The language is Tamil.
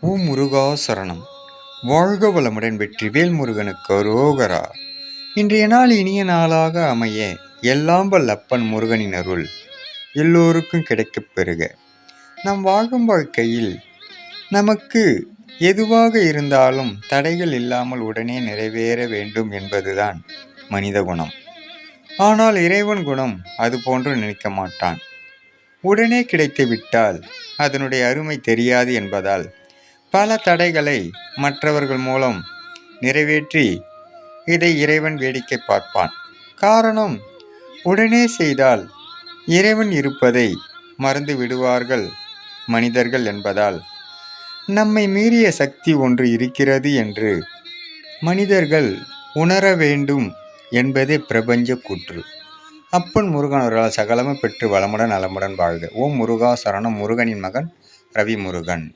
ஓம் முருகா சரணம். வாழ்க வளமுடன். வெற்றிவேல் முருகனுக்கு அரோகரா. இன்றைய நாள் இனிய நாளாக அமைய எல்லாம் வல்ல அப்பன் முருகனின் அருள் எல்லோருக்கும் கிடைக்கப் பெறுக. நாம் வாழும் வாழ்க்கையில் நமக்கு எதுவாக இருந்தாலும் தடைகள் இல்லாமல் உடனே நிறைவேற வேண்டும் என்பதுதான் மனித குணம். ஆனால் இறைவன் குணம் அது போன்று நினைக்க மாட்டான். உடனே கிடைத்து விட்டால் அதனுடைய அருமை தெரியாது என்பதால் பல தடைகளை மற்றவர்கள் மூலம் நிறைவேற்றி இதை இறைவன் வேடிக்கை பார்ப்பான். காரணம், உடனே செய்தால் இறைவன் இருப்பதை மறந்து விடுவார்கள் மனிதர்கள் என்பதால் நம்மை மீறிய சக்தி ஒன்று இருக்கிறது என்று மனிதர்கள் உணர வேண்டும் என்பதே பிரபஞ்ச கூற்று. அப்பன் முருகன் அவர்களால் சகலமும் பெற்று வளமுடன் நலமுடன் வாழ்க. ஓம் முருகா சரணம். முருகனின் மகன் ரவி முருகன்.